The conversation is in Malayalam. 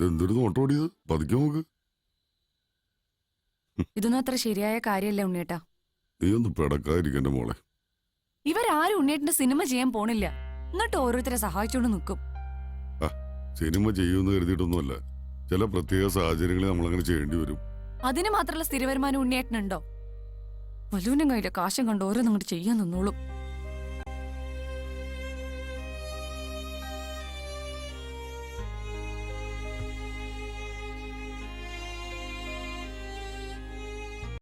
എന്തൊരു നോട്ടോടിയത്? പതുക്കെ നോക്ക്. ഇതൊന്നും അത്ര ശരിയായ കാര്യമല്ല ഉണ്ണേട്ടാ. നീ ഒന്ന് പെടക്കാതിരിക്കന്റെ മോളെ. ഇവരാരും ഉണ്ണേട്ടന്റെ സിനിമ ചെയ്യാൻ പോണില്ല. എന്നിട്ട് ഓരോരുത്തരെ സഹായിച്ചോണ്ട് നിൽക്കും. സിനിമ ചെയ്യുമെന്ന് കരുതിയിട്ടൊന്നുമല്ല. ചില പ്രത്യേക സാഹചര്യങ്ങളിൽ നമ്മളങ്ങനെ ചെയ്യേണ്ടി വരും. അതിന് മാത്രമുള്ള സ്ഥിര വരുമാനം ഉണ്ണിയേട്ടനുണ്ടോ? വലുവിനും കയ്യിലെ കാശം കണ്ട് ഓരോന്നും അങ്ങോട്ട് ചെയ്യാൻ നിന്നോളും.